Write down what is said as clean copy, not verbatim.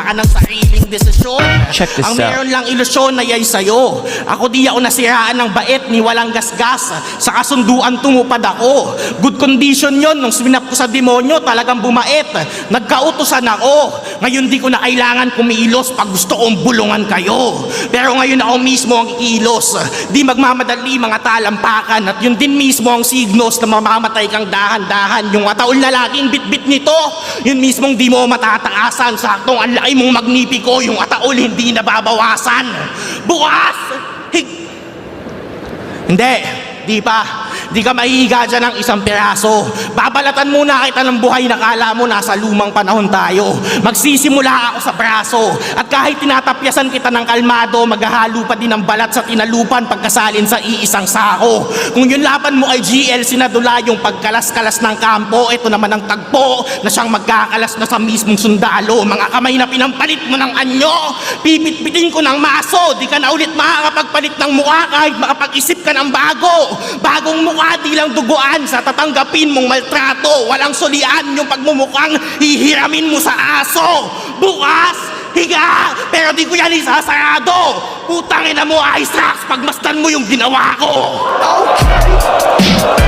ka ng sariling desisyon. Check this Ang out. meron lang ilusyon na yay sa'yo. Ako di ako nasiraan ng bait ni walang gasgas. Sa kasunduan tumupad ako. Good condition yon nung swinap ko sa demonyo, talagang bumait. Nagkautosan ako. Ngayon di ko na kailangan kumilos pag gusto kong bulungan kayo. Pero ngayon ako mismo ang ikilos. Di magmamadali mga talampakan. At yun din mismo ang signos na mamamatay kang dahan-dahan. Yung ataol na laging bitbit nito, yun mismong di mo matataasan. Saktong ang laki mong magnipiko, yung ataol hindi nababawasan. Bukas! Hindi, di pa. Di ka mahihiga dyan ng isang piraso. Babalatan muna kita ng buhay na kala mo nasa lumang panahon tayo. Magsisimula ako sa braso. At kahit tinatapyasan kita ng kalmado, maghahalo pa din ng balat sa tinalupan pagkasalin sa iisang sako. Kung yun laban mo ay GL, sinadula yung pagkalas-kalas ng kampo. Ito naman ang tagpo na siyang magkakalas na sa mismong sundalo. Mga kamay na pinampalit mo ng anyo, pipit-pitin ko ng maso. Di ka na ulit makakapagpalit ng mukha kahit makapag-isip ka ng bago. Bagong mukha, di lang duguan sa tatanggapin mong maltrato. Walang sulian yung pagmumukhang hihiramin mo sa aso. Bukas, higa, pero di ko yan isasarado. Putangin na mo, Ice Rocks, pagmasdan mo yung ginawa ko. Okay.